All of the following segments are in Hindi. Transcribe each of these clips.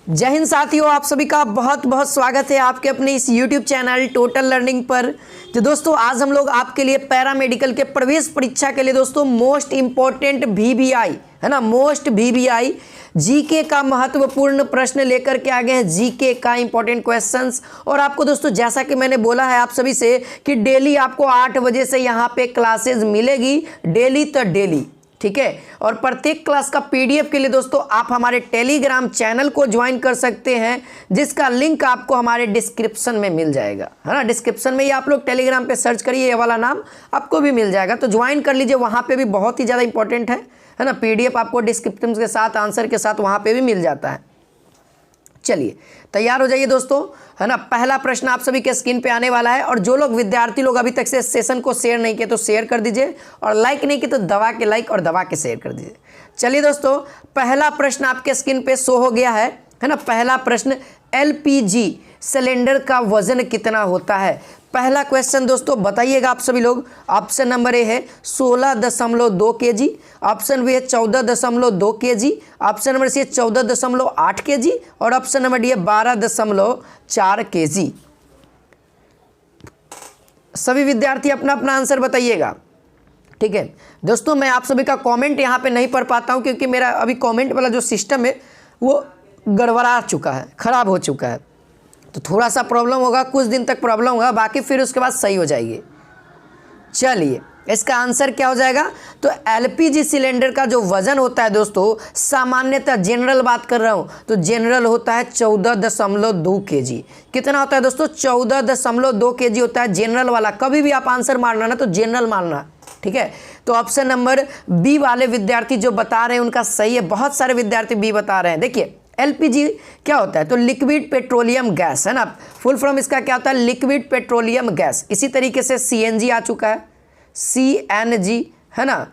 जय हिंद साथियों, आप सभी का बहुत बहुत स्वागत है आपके अपने इस YouTube चैनल टोटल लर्निंग पर। तो दोस्तों आज हम लोग आपके लिए पैरामेडिकल के प्रवेश परीक्षा के लिए दोस्तों मोस्ट इम्पोर्टेंट VBI है ना, मोस्ट VBI जीके का महत्वपूर्ण प्रश्न लेकर के आ गए हैं। जीके का इंपॉर्टेंट क्वेश्चंस। और आपको दोस्तों जैसा कि मैंने बोला है आप सभी से कि डेली आपको 8 बजे से यहाँ पे क्लासेज मिलेगी, डेली तो डेली, ठीक है। और प्रत्येक क्लास का PDF के लिए दोस्तों आप हमारे टेलीग्राम चैनल को ज्वाइन कर सकते हैं, जिसका लिंक आपको हमारे डिस्क्रिप्शन में मिल जाएगा, है ना। डिस्क्रिप्शन में ही आप लोग टेलीग्राम पे सर्च करिए, ये वाला नाम आपको भी मिल जाएगा, तो ज्वाइन कर लीजिए। वहाँ पे भी बहुत ही ज़्यादा इंपॉर्टेंट है ना। PDF आपको डिस्क्रिप्शन के साथ आंसर के साथ वहाँ पर भी मिल जाता है। चलिए तैयार हो जाइए दोस्तों, है ना। पहला प्रश्न आप सभी के स्क्रीन पे आने वाला है। और जो लोग विद्यार्थी लोग अभी तक से सेशन को शेयर नहीं किए तो शेयर कर दीजिए, और लाइक नहीं किए तो दबा के लाइक और दबा के शेयर कर दीजिए। चलिए दोस्तों, पहला प्रश्न आपके स्क्रीन पे शो हो गया है ना। पहला प्रश्न, LPG सिलेंडर का वजन कितना होता है। पहला क्वेश्चन दोस्तों बताइएगा आप सभी लोग। ऑप्शन नंबर ए है 16.2 kg, ऑप्शन बी है 14.2 kg, ऑप्शन नंबर सी है 14.8 kg, और ऑप्शन नंबर डी है 12.4 kg। सभी विद्यार्थी अपना अपना आंसर बताइएगा, ठीक है दोस्तों। मैं आप सभी का कमेंट यहाँ पे नहीं पढ़ पाता हूँ, क्योंकि मेरा अभी कमेंट वाला जो सिस्टम है वो गड़बड़ा चुका है, ख़राब हो चुका है, तो थोड़ा सा प्रॉब्लम होगा, कुछ दिन तक प्रॉब्लम होगा, बाकी फिर उसके बाद सही हो जाएगी। चलिए इसका आंसर क्या हो जाएगा, तो LPG सिलेंडर का जो वजन होता है दोस्तों, सामान्यतः जनरल बात कर रहा हूँ तो जनरल होता है 14.2 kg। कितना होता है दोस्तों, 14.2 kg होता है जनरल वाला। कभी भी आप आंसर मारना ना तो जनरल मारना, ठीक है। तो ऑप्शन नंबर बी वाले विद्यार्थी जो बता रहे हैं उनका सही है। बहुत सारे विद्यार्थी बी बता रहे हैं। देखिए LPG क्या होता है, तो लिक्विड पेट्रोलियम गैस, है ना। फुल फॉर्म इसका क्या होता है, लिक्विड पेट्रोलियम गैस। इसी तरीके से CNG आ चुका है, CNG, है ना।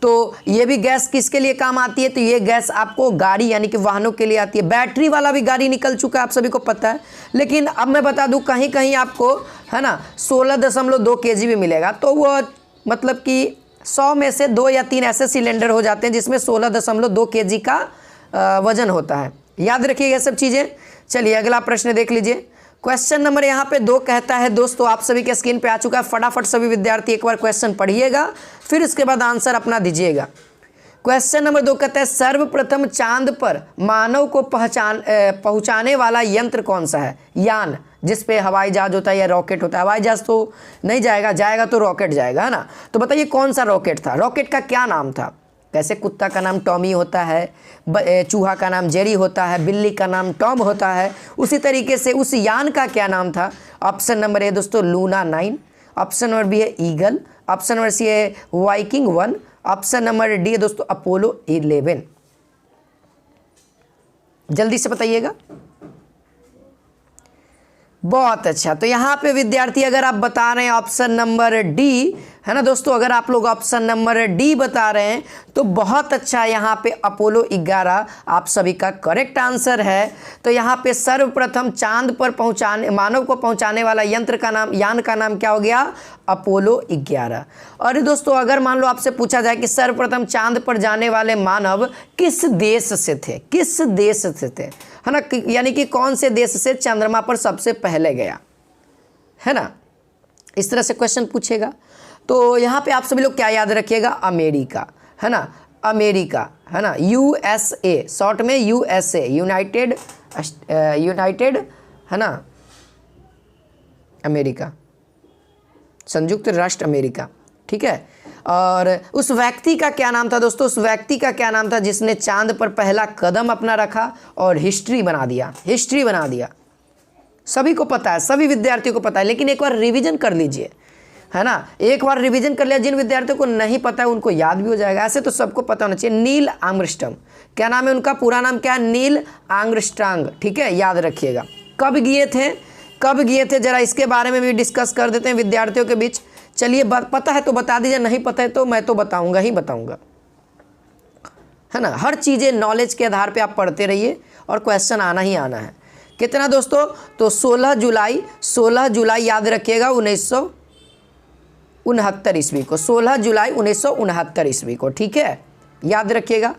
तो ये भी गैस किसके लिए काम आती है, तो ये गैस आपको गाड़ी यानी कि वाहनों के लिए आती है। बैटरी वाला भी गाड़ी निकल चुका है, आप सभी को पता है। लेकिन अब मैं बता दूं कहीं कहीं आपको, है ना, 16.2 kg भी मिलेगा। तो वो मतलब कि 100 में से 2 या 3 ऐसे सिलेंडर हो जाते हैं जिसमें 16.2 kg का वजन होता है। याद रखिएगा सब चीज़ें। चलिए अगला प्रश्न देख लीजिए। क्वेश्चन नंबर यहाँ पे 2 कहता है दोस्तों, आप सभी के स्क्रीन पे आ चुका है। फटाफट सभी विद्यार्थी एक बार क्वेश्चन पढ़िएगा, फिर उसके बाद आंसर अपना दीजिएगा। क्वेश्चन नंबर 2 कहता है सर्वप्रथम चांद पर मानव को पहुँचाने वाला यंत्र कौन सा है। यान, जिस पे हवाई जहाज होता है या रॉकेट होता है। हवाई जहाज तो नहीं जाएगा, जाएगा तो रॉकेट जाएगा, है ना। तो बताइए कौन सा रॉकेट था, रॉकेट का क्या नाम था। कैसे कुत्ता का नाम टॉमी होता है, चूहा का नाम जेरी होता है, बिल्ली का नाम टॉम होता है, उसी तरीके से उस यान का क्या नाम था। ऑप्शन नंबर ए दोस्तों लूना 9, ऑप्शन नंबर बी है ईगल, ऑप्शन नंबर सी है वाइकिंग 1, ऑप्शन नंबर डी है दोस्तों अपोलो 11। जल्दी से बताइएगा। बहुत अच्छा, तो यहाँ पे विद्यार्थी अगर आप बता रहे हैं ऑप्शन नंबर डी, है ना दोस्तों, अगर आप लोग ऑप्शन नंबर डी बता रहे हैं तो बहुत अच्छा। यहाँ पे अपोलो 11 आप सभी का करेक्ट आंसर है। तो यहाँ पे सर्वप्रथम चांद पर मानव को पहुँचाने वाला यंत्र का नाम, यान का नाम क्या हो गया, अपोलो 11। और दोस्तों अगर मान लो आपसे पूछा जाए कि सर्वप्रथम चांद पर जाने वाले मानव किस देश से थे, किस देश से थे, है ना, यानी कि कौन से देश से चंद्रमा पर सबसे पहले गया, है ना। इस तरह से क्वेश्चन पूछेगा। तो यहाँ पे आप सभी लोग क्या याद रखिएगा, अमेरिका, है ना, अमेरिका, है ना, USA, शॉर्ट में USA, यूनाइटेड, है ना, अमेरिका, संयुक्त राष्ट्र अमेरिका, ठीक है। और उस व्यक्ति का क्या नाम था दोस्तों, उस व्यक्ति का क्या नाम था जिसने चांद पर पहला कदम अपना रखा और हिस्ट्री बना दिया, हिस्ट्री बना दिया। सभी को पता है, सभी विद्यार्थियों को पता है, लेकिन एक बार रिवीजन कर लीजिए, है ना। एक बार रिवीजन कर लिया, जिन विद्यार्थियों को नहीं पता है उनको याद भी हो जाएगा। ऐसे तो सबको पता होना चाहिए। नील आर्मस्ट्रांग, क्या नाम है उनका, पूरा नाम क्या है, नील आर्मस्ट्रांग, ठीक है, याद रखिएगा। कब गए थे, कब गए थे, जरा इसके बारे में भी डिस्कस कर देते हैं विद्यार्थियों के बीच। चलिए पता है तो बता दीजिए, नहीं पता है तो मैं तो बताऊंगा ही बताऊंगा, है ना। हर चीज़ें नॉलेज के आधार पे आप पढ़ते रहिए और क्वेश्चन आना ही आना है। कितना दोस्तों, तो 16 जुलाई याद रखिएगा 1969 ईस्वी को, 16 जुलाई 1969 ईस्वी को, ठीक है, याद रखिएगा।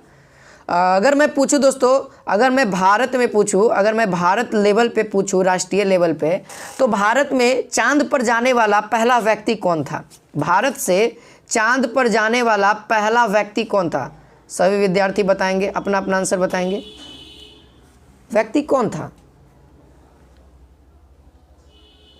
अगर मैं पूछूं दोस्तों, अगर मैं भारत में पूछूं, अगर मैं भारत लेवल पे पूछूं, राष्ट्रीय लेवल पे, तो भारत में चांद पर जाने वाला पहला व्यक्ति कौन था? भारत से चांद पर जाने वाला पहला व्यक्ति कौन था? सभी विद्यार्थी बताएंगे, अपना अपना आंसर बताएंगे। व्यक्ति कौन था?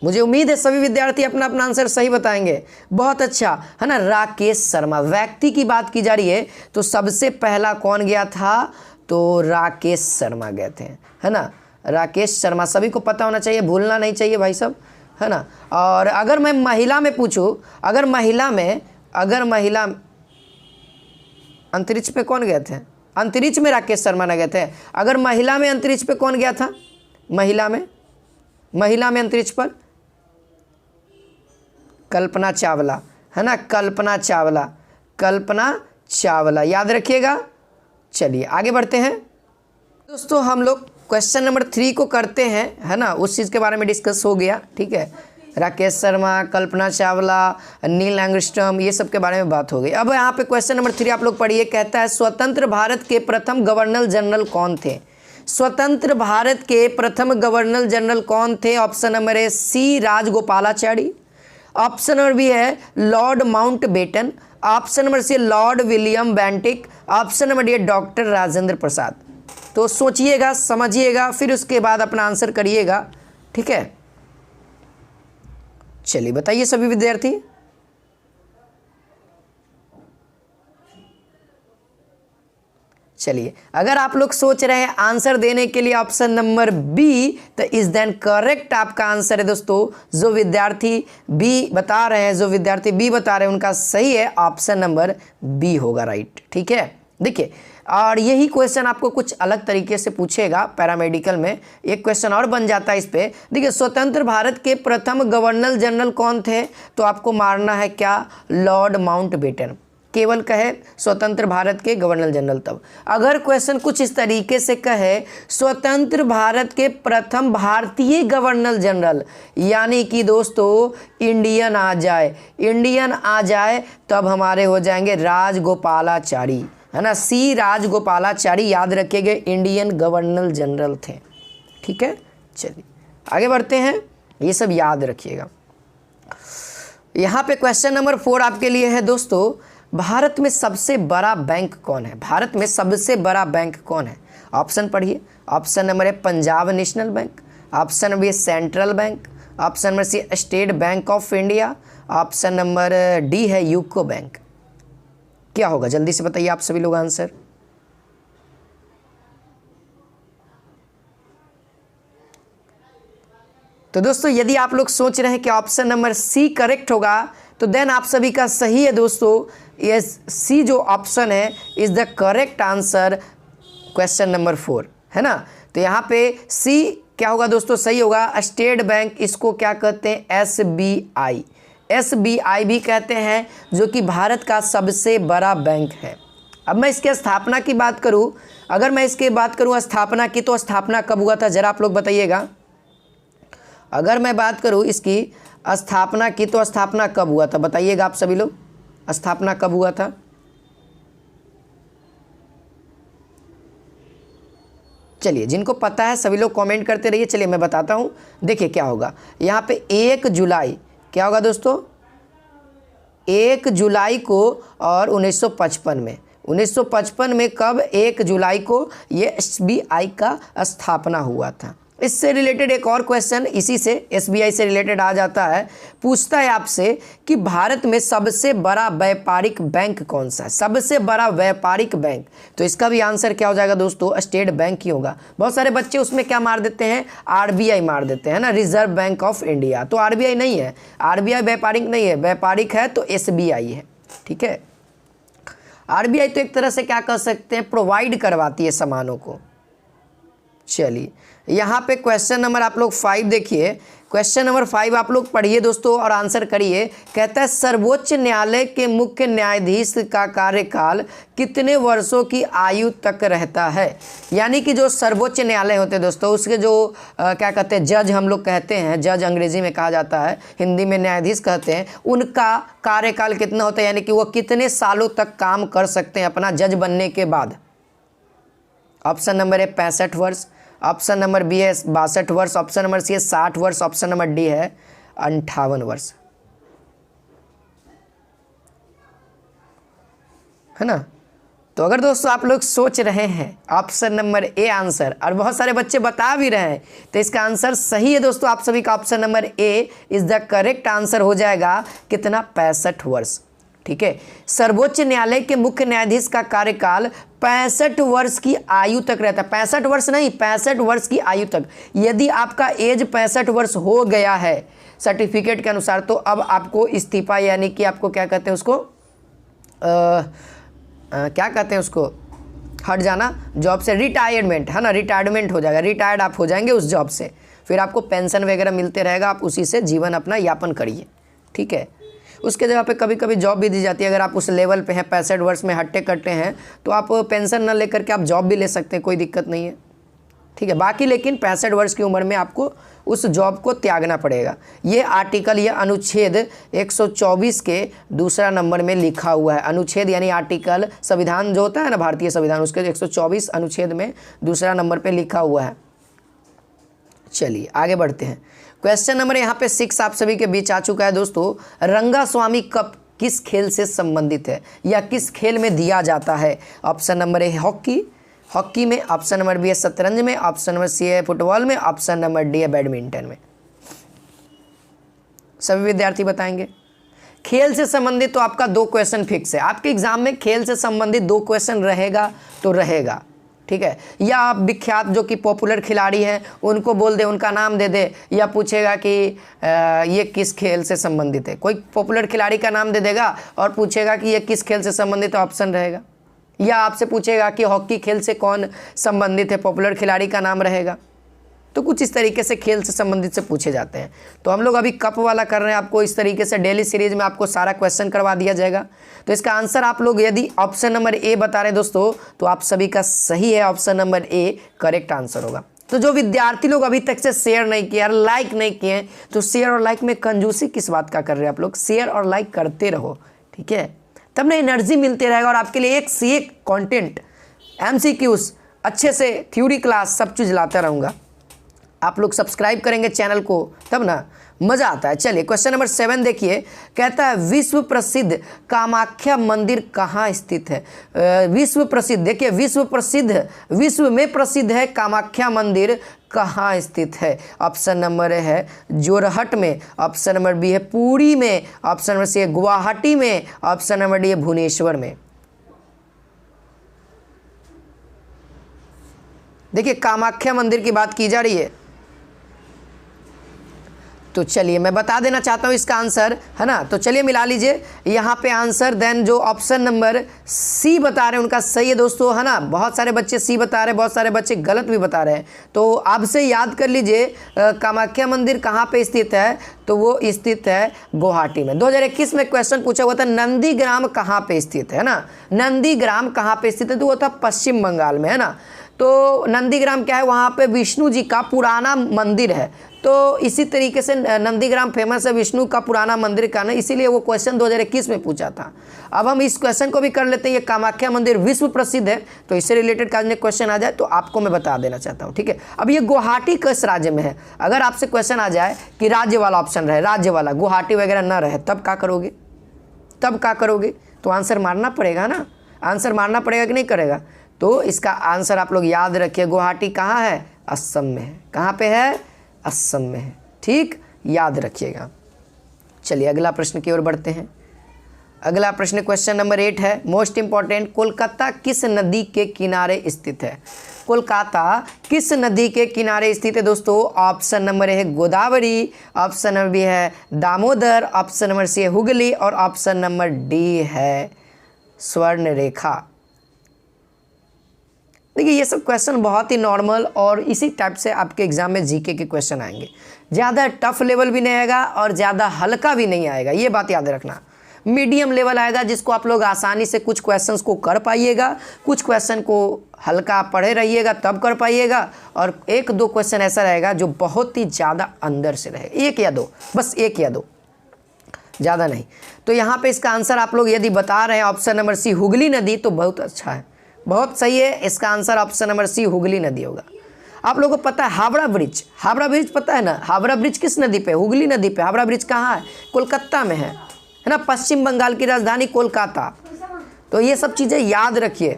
मुझे उम्मीद है सभी विद्यार्थी अपना अपना आंसर सही बताएंगे। बहुत अच्छा, है ना, राकेश शर्मा। व्यक्ति की बात की जा रही है तो सबसे पहला कौन गया था? तो राकेश शर्मा गए थे, है ना, राकेश शर्मा। सभी को पता होना चाहिए, भूलना नहीं चाहिए भाई सब, है ना। और अगर मैं महिला में पूछूं, अगर महिला अंतरिक्ष पे कौन गए थे? अंतरिक्ष में राकेश शर्मा न गए थे। अगर महिला में अंतरिक्ष पे कौन गया था? महिला में अंतरिक्ष पर कल्पना चावला, है ना, कल्पना चावला, याद रखिएगा। चलिए आगे बढ़ते हैं दोस्तों, हम लोग क्वेश्चन नंबर 3 को करते हैं, है ना। उस चीज़ के बारे में डिस्कस हो गया, ठीक है। राकेश शर्मा, कल्पना चावला, नील एंगस्ट्रॉम, ये सब के बारे में बात हो गई। अब यहाँ पे क्वेश्चन नंबर 3 आप लोग पढ़िए। कहता है स्वतंत्र भारत के प्रथम गवर्नर जनरल कौन थे? स्वतंत्र भारत के प्रथम गवर्नर जनरल कौन थे? Option number A C Rajagopalachari, option number B है Lord Mountbatten, option number C Lord William Bentinck, option number D doctor Rajendra Prasad. तो सोचिएगा, समझिएगा, फिर उसके बाद अपना आंसर करिएगा, ठीक है। चलिए बताइए सभी विद्यार्थी। चलिए, अगर आप लोग सोच रहे हैं आंसर देने के लिए ऑप्शन नंबर बी, तो इज देन करेक्ट आपका आंसर है दोस्तों। जो विद्यार्थी बी बता रहे हैं, उनका सही है, ऑप्शन नंबर बी होगा, राइट, ठीक है। देखिए, और यही क्वेश्चन आपको कुछ अलग तरीके से पूछेगा पैरामेडिकल में, एक क्वेश्चन और बन जाता है इस पे। देखिए, स्वतंत्र भारत के प्रथम गवर्नर जनरल कौन थे? तो आपको मारना है क्या? Lord Mountbatten. केवल कहे स्वतंत्र भारत के गवर्नर जनरल तब। अगर क्वेश्चन कुछ इस तरीके से कहे स्वतंत्र भारत के प्रथम भारतीय गवर्नर जनरल, यानी कि दोस्तों इंडियन आ जाए, तब हमारे हो जाएंगे राजगोपालाचारी, है ना, सी राजगोपालाचारी, याद रखिएगा, इंडियन गवर्नर जनरल थे, ठीक है। चलिए आगे बढ़ते हैं, ये सब याद रखिएगा। यहाँ पे क्वेश्चन नंबर 4 आपके लिए है दोस्तों, भारत में सबसे बड़ा बैंक कौन है? भारत में सबसे बड़ा बैंक कौन है? ऑप्शन पढ़िए। Option number A Punjab national bank, option number B central bank, option number C state bank of India, option number D है यूको बैंक। क्या होगा? जल्दी से बताइए आप सभी लोग आंसर। तो दोस्तों यदि आप लोग सोच रहे हैं कि ऑप्शन नंबर सी करेक्ट होगा, तो देन आप सभी का सही है दोस्तों। ये सी जो ऑप्शन है is the correct answer, question number 4, है ना। तो यहाँ पे सी क्या होगा दोस्तों? सही होगा। स्टेट बैंक, इसको क्या कहते हैं? एसबीआई भी कहते हैं, जो कि भारत का सबसे बड़ा बैंक है। अब मैं इसके स्थापना की बात करूं, अगर मैं इसकी बात करूं स्थापना की, तो स्थापना कब हुआ था जरा आप लोग बताइएगा। अगर मैं बात करूं इसकी स्थापना की, तो स्थापना कब हुआ था बताइएगा आप सभी लोग, स्थापना कब हुआ था? चलिए, जिनको पता है सभी लोग कमेंट करते रहिए। चलिए मैं बताता हूं। देखिए क्या होगा यहाँ पे 1 जुलाई, क्या होगा दोस्तों? 1 जुलाई को, और 1955 में कब? 1 जुलाई को ये एसबीआई का स्थापना हुआ था। इससे रिलेटेड एक और क्वेश्चन इसी से एसबीआई से रिलेटेड आ जाता है, पूछता है आपसे कि भारत में सबसे बड़ा व्यापारिक बैंक कौन सा है? सबसे बड़ा व्यापारिक बैंक, तो इसका भी आंसर क्या हो जाएगा दोस्तों? स्टेट बैंक ही होगा। बहुत सारे बच्चे उसमें क्या मार देते हैं? आरबीआई मार देते हैं ना, रिजर्व बैंक ऑफ इंडिया। तो आरबीआई नहीं है, आरबीआई व्यापारिक नहीं है, व्यापारिक है तो एसबीआई है, ठीक है। आरबीआई तो एक तरह से क्या कर सकते हैं? प्रोवाइड करवाती है सामानों को। चलिए यहाँ पे क्वेश्चन नंबर आप लोग 5 देखिए। क्वेश्चन नंबर 5 आप लोग पढ़िए दोस्तों और आंसर करिए। कहता है सर्वोच्च न्यायालय के मुख्य न्यायाधीश का कार्यकाल कितने वर्षों की आयु तक रहता है? यानी कि जो सर्वोच्च न्यायालय होते हैं दोस्तों, उसके जो क्या कहते हैं, जज हम लोग कहते हैं, जज अंग्रेजी में कहा जाता है, हिंदी में न्यायाधीश कहते हैं, उनका कार्यकाल कितना होता है? यानी कि वो कितने सालों तक काम कर सकते हैं अपना जज बनने के बाद? ऑप्शन नंबर ए 65 वर्ष, ऑप्शन नंबर बी है 62 वर्ष, ऑप्शन नंबर सी है 60 वर्ष, ऑप्शन नंबर डी है 58 वर्ष, है ना। तो अगर दोस्तों आप लोग सोच रहे हैं ऑप्शन नंबर ए आंसर, और बहुत सारे बच्चे बता भी रहे हैं, तो इसका आंसर सही है दोस्तों। आप सभी का option number A is the correct answer हो जाएगा कितना, 65 वर्ष। ठीक है, सर्वोच्च न्यायालय के मुख्य न्यायाधीश का कार्यकाल 65 वर्ष की आयु तक रहता है। 65 वर्ष नहीं, 65 वर्ष की आयु तक। यदि आपका एज 65 वर्ष हो गया है सर्टिफिकेट के अनुसार, तो अब आपको इस्तीफा, यानी कि आपको क्या कहते हैं उसको, क्या कहते हैं उसको, हट जाना जॉब से, रिटायरमेंट, है ना, रिटायरमेंट हो जाएगा, रिटायर्ड आप हो जाएंगे उस जॉब से, फिर आपको पेंशन वगैरह मिलते रहेगा, आप उसी से जीवन अपना यापन करिए। ठीक है, उसके जगह पे कभी कभी जॉब भी दी जाती है। अगर आप उस लेवल पे हैं, 65 वर्ष में हट्टे कट्टे हैं, तो आप पेंशन ना लेकर के आप जॉब भी ले सकते हैं, कोई दिक्कत नहीं है। ठीक है, बाकी लेकिन 65 वर्ष की उम्र में आपको उस जॉब को त्यागना पड़ेगा। ये आर्टिकल, ये अनुच्छेद 124 के दूसरा नंबर में लिखा हुआ है। अनुच्छेद यानी आर्टिकल, संविधान जो होता है ना भारतीय संविधान, उसके 124 अनुच्छेद में दूसरा नंबर पे लिखा हुआ है। चलिए आगे बढ़ते हैं। क्वेश्चन नंबर यहाँ पे 6 आप सभी के बीच आ चुका है दोस्तों। रंगास्वामी कप किस खेल से संबंधित है या किस खेल में दिया जाता है? Option number A hockey, hockey में, ऑप्शन नंबर बी है शतरंज में, ऑप्शन नंबर सी है फुटबॉल में, ऑप्शन नंबर डी है बैडमिंटन में। सभी विद्यार्थी बताएंगे। खेल से संबंधित तो आपका 2 क्वेश्चन फिक्स है। आपके एग्जाम में खेल से संबंधित 2 क्वेश्चन रहेगा तो रहेगा। ठीक है, या आप विख्यात जो कि पॉपुलर खिलाड़ी हैं उनको बोल दे, उनका नाम दे दे, या पूछेगा कि ये किस खेल से संबंधित है। कोई पॉपुलर खिलाड़ी का नाम दे देगा और पूछेगा कि ये किस खेल से संबंधित है, ऑप्शन रहेगा। या आपसे पूछेगा कि हॉकी खेल से कौन संबंधित है, पॉपुलर खिलाड़ी का नाम रहेगा। तो कुछ इस तरीके से खेल से संबंधित से पूछे जाते हैं। तो हम लोग अभी कप वाला कर रहे हैं, आपको इस तरीके से डेली सीरीज में आपको सारा क्वेश्चन करवा दिया जाएगा। तो इसका आंसर आप लोग यदि ऑप्शन नंबर ए बता रहे हैं दोस्तों, तो आप सभी का सही है, option number A correct answer होगा। तो जो विद्यार्थी लोग अभी तक से शेयर नहीं किए, लाइक नहीं किए, तो शेयर और लाइक में कंजूसी किस बात का कर रहे हैं आप लोग? शेयर और लाइक करते रहो, ठीक है, तब ना एनर्जी मिलती रहेगा और आपके लिए एक से एक कंटेंट, MCQs, अच्छे से थ्योरी क्लास सब चीज़ लाता रहूँगा। आप लोग सब्सक्राइब करेंगे चैनल को तब ना मज़ा आता है। चलिए क्वेश्चन नंबर 7 देखिए, कहता है विश्व प्रसिद्ध कामाख्या मंदिर कहाँ स्थित है? विश्व प्रसिद्ध, देखिए विश्व में प्रसिद्ध है कामाख्या मंदिर कहाँ स्थित है? ऑप्शन नंबर है जोरहट में, ऑप्शन नंबर बी है पुरी में, ऑप्शन नंबर सी है गुवाहाटी में, ऑप्शन नंबर डी है भुवनेश्वर में। देखिए कामाख्या मंदिर की बात की जा रही है, तो चलिए मैं बता देना चाहता हूँ इसका आंसर, है ना। तो चलिए मिला लीजिए यहाँ पे आंसर। देन जो ऑप्शन नंबर सी बता रहे हैं उनका सही है दोस्तों, है ना। बहुत सारे बच्चे सी बता रहे हैं, बहुत सारे बच्चे गलत भी बता रहे हैं। तो आपसे याद कर लीजिए कामाख्या मंदिर कहाँ पे स्थित है, तो वो स्थित है गुवाहाटी में। 2021 में क्वेश्चन पूछा हुआ था नंदीग्राम कहाँ पे स्थित है ना, नंदीग्राम कहाँ पे स्थित है, तो वो था पश्चिम बंगाल में, है ना। तो नंदीग्राम क्या है, वहाँ पे विष्णु जी का पुराना मंदिर है। तो इसी तरीके से नंदीग्राम फेमस है विष्णु का पुराना मंदिर का ना, इसीलिए वो क्वेश्चन 2021 में पूछा था। अब हम इस क्वेश्चन को भी कर लेते हैं। ये कामाख्या मंदिर विश्व प्रसिद्ध है, तो इससे रिलेटेड का क्वेश्चन आ जाए तो आपको मैं बता देना चाहता हूँ, ठीक है। अब ये गुवाहाटी किस राज्य में है? अगर आपसे क्वेश्चन आ जाए कि राज्य वाला ऑप्शन रहे, राज्य वाला, गुवाहाटी वगैरह ना रहे, तब क्या करोगे? तब क्या करोगे? तो आंसर मारना पड़ेगा ना, आंसर मारना पड़ेगा कि नहीं करेगा? तो इसका आंसर आप लोग याद रखिए, गुवाहाटी कहाँ है? असम में है। कहाँ पे है? असम में है, ठीक, याद रखिएगा। चलिए अगला प्रश्न की ओर बढ़ते हैं। अगला प्रश्न क्वेश्चन नंबर 8 है, मोस्ट इंपॉर्टेंट। कोलकाता किस नदी के किनारे स्थित है? कोलकाता किस नदी के किनारे स्थित है दोस्तों? ऑप्शन नंबर है गोदावरी, ऑप्शन नंबर बी है दामोदर, ऑप्शन नंबर सी है हुगली और ऑप्शन नंबर डी है स्वर्ण रेखा। देखिए ये सब क्वेश्चन बहुत ही नॉर्मल और इसी टाइप से आपके एग्जाम में जीके के क्वेश्चन आएंगे। ज़्यादा टफ लेवल भी नहीं आएगा और ज़्यादा हल्का भी नहीं आएगा, ये बात याद रखना। मीडियम लेवल आएगा जिसको आप लोग आसानी से कुछ क्वेश्चंस को कर पाइएगा, कुछ क्वेश्चन को हल्का पढ़े रहिएगा तब कर पाइएगा, और 1-2 क्वेश्चन ऐसा रहेगा जो बहुत ही ज़्यादा अंदर से रहेगा, 1 या 2, बस 1 या 2, ज़्यादा नहीं। तो यहाँ पे इसका आंसर आप लोग यदि बता रहे हैं ऑप्शन नंबर सी हुगली नदी, तो बहुत अच्छा है। बहुत सही है, इसका answer option number C Hooghly नदी होगा। आप लोगों को पता है हावड़ा ब्रिज पता है ना, हावड़ा ब्रिज किस नदी पे? हुगली नदी पे। हावड़ा ब्रिज कहाँ है? कोलकाता में है ना, पश्चिम बंगाल की राजधानी कोलकाता। तो ये सब चीज़ें याद रखिए।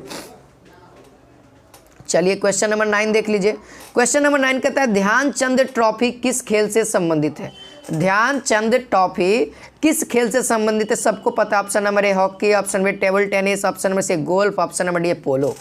चलिए क्वेश्चन नंबर 9 देख लीजिए। क्वेश्चन नंबर 9 कहता है ध्यानचंद ट्रॉफी किस खेल से संबंधित है? ध्यानचंद ट्रॉफी किस खेल से संबंधित है? सबको पता। Option number A hockey, option number table tennis, option number C golf, option number D polo.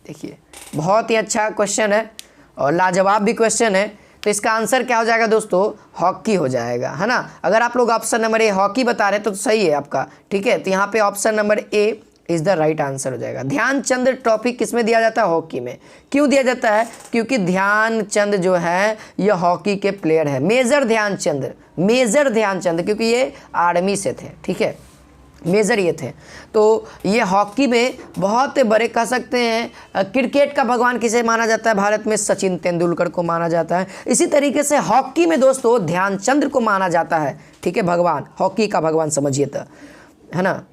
देखिए बहुत ही अच्छा क्वेश्चन है और लाजवाब भी क्वेश्चन है। तो इसका आंसर क्या हो जाएगा दोस्तों? हॉकी हो जाएगा, है ना। अगर आप लोग ऑप्शन नंबर ए हॉकी बता रहे हैं तो सही है आपका, ठीक है। तो यहाँ पे option number A is the right answer हो जाएगा। ध्यानचंद ट्रॉफी किस में दिया जाता है? हॉकी में। क्यों दिया जाता है? क्योंकि ध्यानचंद जो है ये हॉकी के प्लेयर है। मेजर ध्यानचंद क्योंकि ये आर्मी से थे, ठीक है, मेजर ये थे। तो ये हॉकी में बहुत बड़े कह सकते हैं। क्रिकेट का भगवान किसे माना जाता है भारत में? सचिन तेंदुलकर को माना जाता है। इसी तरीके से हॉकी में दोस्तों ध्यानचंद को माना जाता है, ठीक है, भगवान, हॉकी का भगवान समझिए तो, है ना।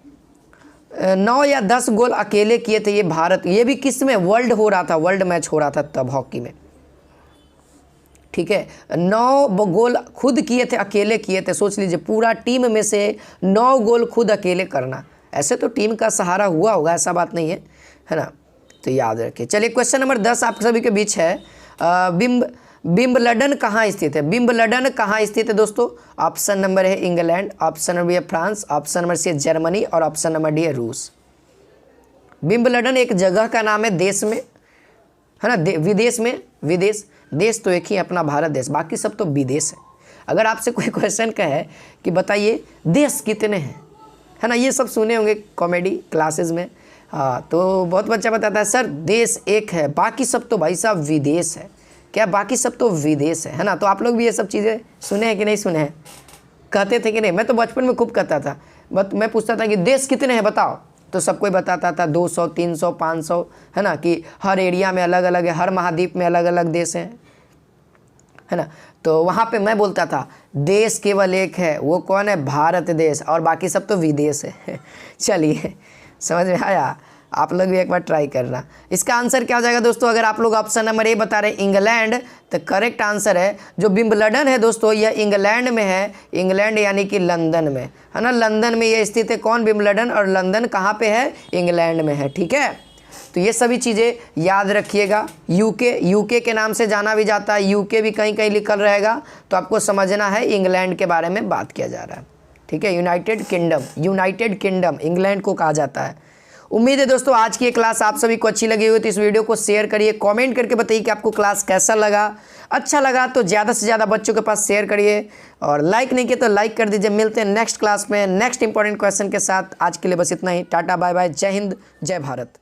9 या 10 गोल अकेले किए थे ये भारत। ये भी किस में? वर्ल्ड हो रहा था, वर्ल्ड मैच हो रहा था तब हॉकी में, ठीक है। 9 गोल खुद किए थे, अकेले किए थे। सोच लीजिए पूरा टीम में से 9 गोल खुद अकेले करना। ऐसे तो टीम का सहारा हुआ होगा, ऐसा बात नहीं है ना। तो याद रखिए। चलिए क्वेश्चन नंबर 10 आप सभी के बीच है। विंबलडन कहाँ स्थित है? विंबलडन कहाँ स्थित है दोस्तों? ऑप्शन नंबर है इंग्लैंड, ऑप्शन नंबर है फ्रांस, ऑप्शन नंबर सी है जर्मनी और ऑप्शन नंबर डी है रूस। विंबलडन एक जगह का नाम है, देश में, है ना, विदेश में। देश तो एक ही अपना भारत देश, बाकी सब तो विदेश है। अगर आपसे कोई क्वेश्चन कहे कि बताइए देश कितने हैं, है ना, ये सब सुने होंगे कॉमेडी क्लासेस में। हाँ, तो बहुत बच्चा बताता है सर देश एक है, बाकी सब तो भाई साहब विदेश है। क्या बाकी सब तो विदेश है ना। तो आप लोग भी ये सब चीज़ें सुने हैं कि नहीं सुने हैं? कहते थे कि नहीं? मैं तो बचपन में खूब कहता था। मैं पूछता था कि देश कितने हैं बताओ, तो सब कोई बताता था 200, 300, 500, है ना, कि हर एरिया में अलग अलग है, हर महाद्वीप में अलग अलग देश हैं, है ना। तो वहाँ पे मैं बोलता था देश केवल एक है, वो कौन है? भारत देश, और बाकी सब तो विदेश है। चलिए समझ में आया? आप लोग भी एक बार ट्राई करना। इसका आंसर क्या हो जाएगा दोस्तों? अगर आप लोग ऑप्शन नंबर ए बता रहे इंग्लैंड, तो करेक्ट आंसर है जो विंबलडन है दोस्तों, यह इंग्लैंड में है। इंग्लैंड यानी कि लंदन में, है ना, लंदन में ये स्थित है। कौन? विंबलडन। और लंदन कहाँ पे है? इंग्लैंड में है, ठीक है। तो ये सभी चीज़ें याद रखिएगा। यूके के नाम से जाना भी जाता है, यूके भी कहीं कहीं लिखल रहेगा, तो आपको समझना है इंग्लैंड के बारे में बात किया जा रहा है, ठीक है। यूनाइटेड किंगडम इंग्लैंड को कहा जाता है। उम्मीद है दोस्तों आज की ये क्लास आप सभी को अच्छी लगी हुई, तो इस वीडियो को शेयर करिए, कमेंट करके बताइए कि आपको क्लास कैसा लगा। अच्छा लगा तो ज़्यादा से ज़्यादा बच्चों के पास शेयर करिए, और लाइक नहीं किया तो लाइक कर दीजिए। मिलते हैं नेक्स्ट क्लास में नेक्स्ट इंपॉर्टेंट क्वेश्चन के साथ। आज के लिए बस इतना ही। टाटा बाय बाय, जय हिंद, जय भारत।